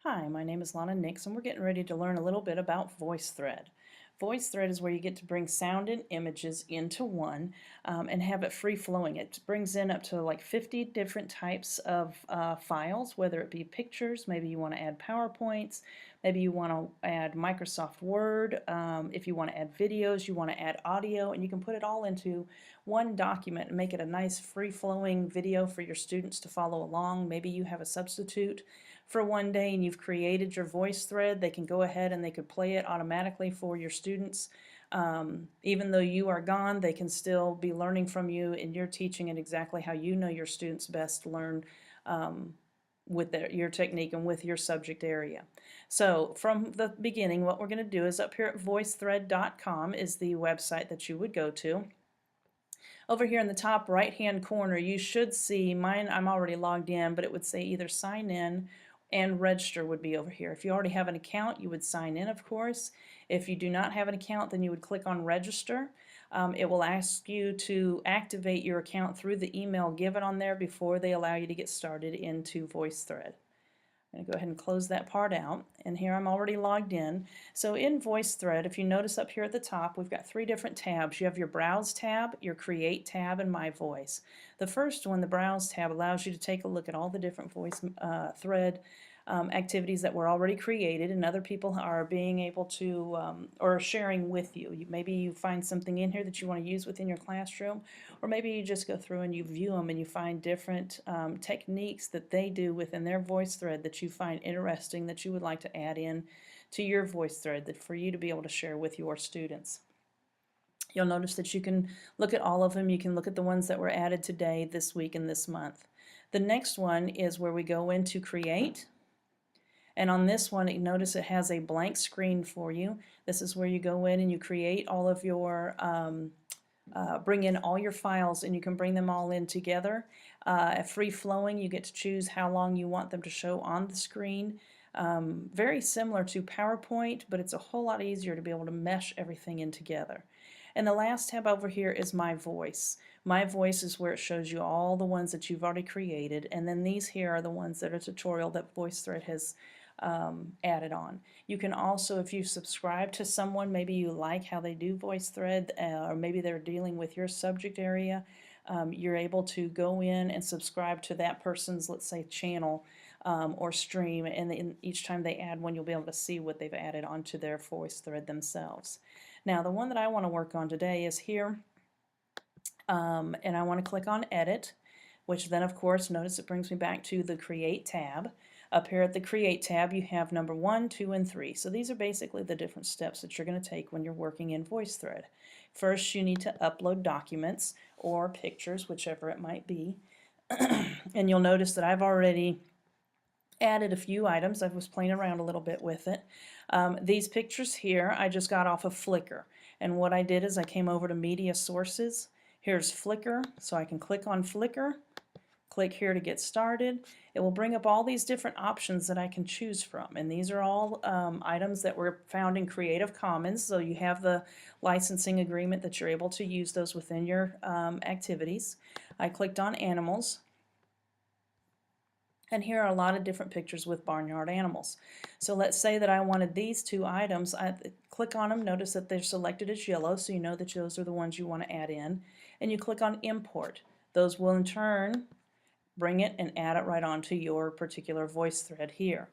Hi, my name is Lana Nix, and we're getting ready to learn a little bit about VoiceThread. VoiceThread is where you get to bring sound and images into one and have it free flowing. It brings in up to like 50 different types of files, whether it be pictures, maybe you want to add PowerPoints, maybe you want to add Microsoft Word, if you want to add videos, you want to add audio, and you can put it all into one document and make it a nice free flowing video for your students to follow along. Maybe you have a substitute for one day and you've created your voice thread. They can go ahead and they could play it automatically for your students. Even though you are gone, they can still be learning from you, and you're teaching it exactly how you know your students best learn with your technique and with your subject area. So from the beginning, what we're going to do is up here at voicethread.com is the website that you would go to. Over here in the top right hand corner, you should see mine. I'm already logged in, but it would say either sign in and register would be over here. If you already have an account, you would sign in, of course. If you do not have an account, then you would click on register. It will ask you to activate your account through the email given on there before they allow you to get started into VoiceThread. I'm going to go ahead and close that part out, and here I'm already logged in. So in VoiceThread, if you notice up here at the top, we've got three different tabs. You have your Browse tab, your Create tab, and My Voice. The first one, the Browse tab, allows you to take a look at all the different voice thread activities that were already created and other people are being able to or sharing with you. Maybe you find something in here that you want to use within your classroom, or maybe you just go through and you view them and you find different techniques that they do within their voice thread that you find interesting that you would like to add in to your voice thread that for you to be able to share with your students. You'll notice that you can look at all of them. You can look at the ones that were added today, this week, and this month. The next one is where we go into Create. And on this one, notice it has a blank screen for you. This is where you go in and you create all of your, bring in all your files, and you can bring them all in together. Free flowing, you get to choose how long you want them to show on the screen. Very similar to PowerPoint, but it's a whole lot easier to be able to mesh everything in together. And the last tab over here is My Voice. My Voice is where it shows you all the ones that you've already created, and then these here are the ones that are tutorial that VoiceThread has added on. You can also, if you subscribe to someone, maybe you like how they do VoiceThread, or maybe they're dealing with your subject area, you're able to go in and subscribe to that person's, let's say, channel or stream, and then each time they add one, you'll be able to see what they've added onto their VoiceThread themselves. Now, the one that I want to work on today is here, and I want to click on Edit, which then, of course, notice it brings me back to the Create tab. Up here at the Create tab, you have number 1, 2, and 3. So these are basically the different steps that you're going to take when you're working in VoiceThread. First, you need to upload documents or pictures, whichever it might be. And you'll notice that I've already added a few items. I was playing around a little bit with it. These pictures here, I just got off of Flickr. And what I did is I came over to Media Sources. Here's Flickr, so I can click on Flickr. Click here to get started. It will bring up all these different options that I can choose from, and these are all items that were found in Creative Commons, so you have the licensing agreement that you're able to use those within your activities. I clicked on Animals, and here are a lot of different pictures with barnyard animals. So let's say that I wanted these two items. I click on them, notice that they're selected as yellow, so you know that those are the ones you want to add in, and you click on Import. Those will in turn bring it and add it right onto your particular voice thread here.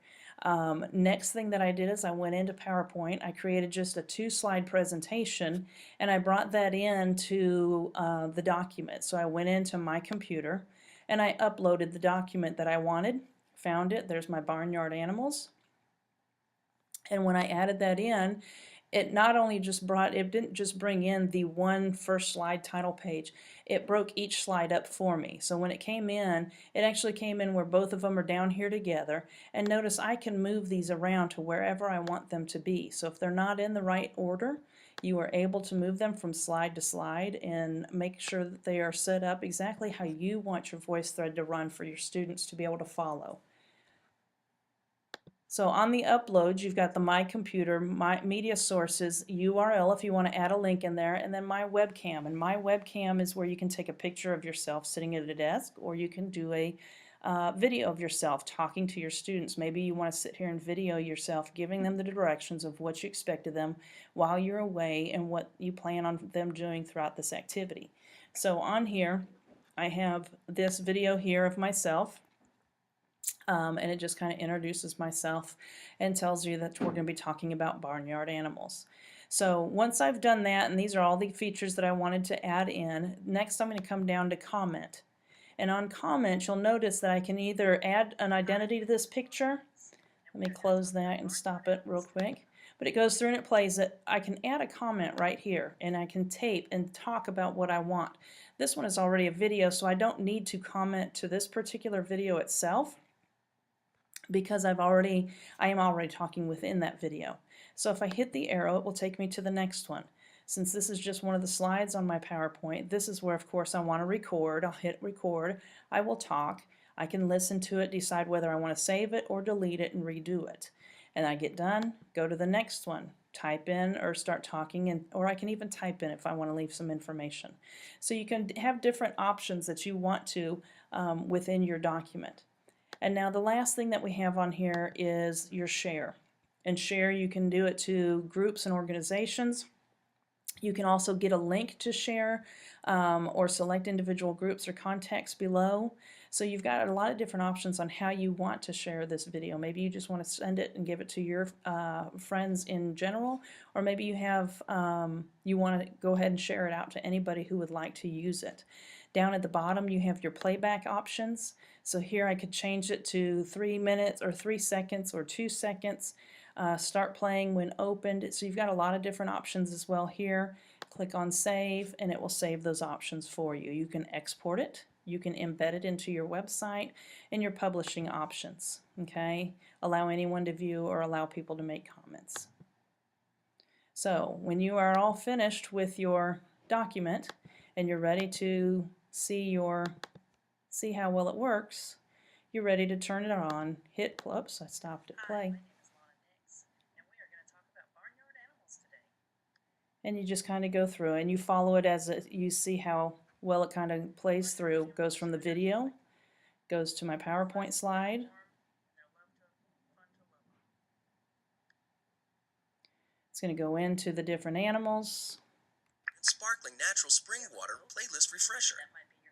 Next thing that I did is I went into PowerPoint. I created just a 2-slide presentation, and I brought that into the document. So I went into my computer and I uploaded the document that I wanted, found it. There's my barnyard animals. And when I added that in, it not only just it didn't just bring in the one first slide title page, it broke each slide up for me. So when it came in, it actually came in where both of them are down here together. And notice I can move these around to wherever I want them to be. So if they're not in the right order, you are able to move them from slide to slide and make sure that they are set up exactly how you want your voice thread to run for your students to be able to follow. So on the uploads, you've got the My Computer, My Media Sources, URL if you want to add a link in there, and then My Webcam. And My Webcam is where you can take a picture of yourself sitting at a desk, or you can do a video of yourself talking to your students. Maybe you want to sit here and video yourself giving them the directions of what you expect of them while you're away and what you plan on them doing throughout this activity. So on here I have this video here of myself. And it just kind of introduces myself and tells you that we're going to be talking about barnyard animals. So once I've done that, and these are all the features that I wanted to add in, next I'm going to come down to comment. And on comment, you'll notice that I can either add an identity to this picture. Let me close that and stop it real quick. But it goes through and it plays it. I can add a comment right here, and I can tape and talk about what I want. This one is already a video, so I don't need to comment to this particular video itself, because I am already talking within that video. So if I hit the arrow, it will take me to the next one. Since this is just one of the slides on my PowerPoint, this is where, of course, I want to record. I'll hit record. I will talk. I can listen to it, decide whether I want to save it or delete it and redo it. And I get done, go to the next one, type in or start talking, or I can even type in if I want to leave some information. So you can have different options that you want to within your document. And now the last thing that we have on here is your share. And share, you can do it to groups and organizations. You can also get a link to share or select individual groups or contacts below. So you've got a lot of different options on how you want to share this video. Maybe you just want to send it and give it to your friends in general, or maybe you have you want to go ahead and share it out to anybody who would like to use it. Down at the bottom you have your playback options. So here I could change it to 3 minutes or 3 seconds or 2 seconds. Start playing when opened. So you've got a lot of different options as well here. Click on save and it will save those options for you. You can export it, you can embed it into your website and your publishing options. Okay, allow anyone to view or allow people to make comments. So when you are all finished with your document and you're ready to see how well it works, you're ready to turn it on. Hit, oops, I stopped at play. And you just kind of go through and you follow it as you see how well it kind of plays through. Goes from the video, goes to my PowerPoint slide. It's going to go into the different animals. Sparkling natural spring water playlist refresher.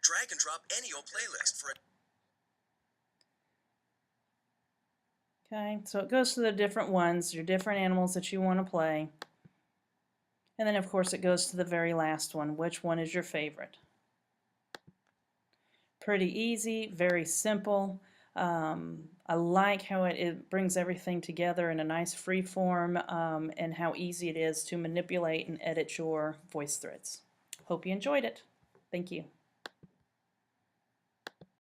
Drag and drop any old playlist for a Okay, so it goes to the different ones, your different animals that you want to play. And then of course it goes to the very last one. Which one is your favorite? Pretty easy, very simple. I like how it brings everything together in a nice free form and how easy it is to manipulate and edit your voice threads. Hope you enjoyed it. Thank you.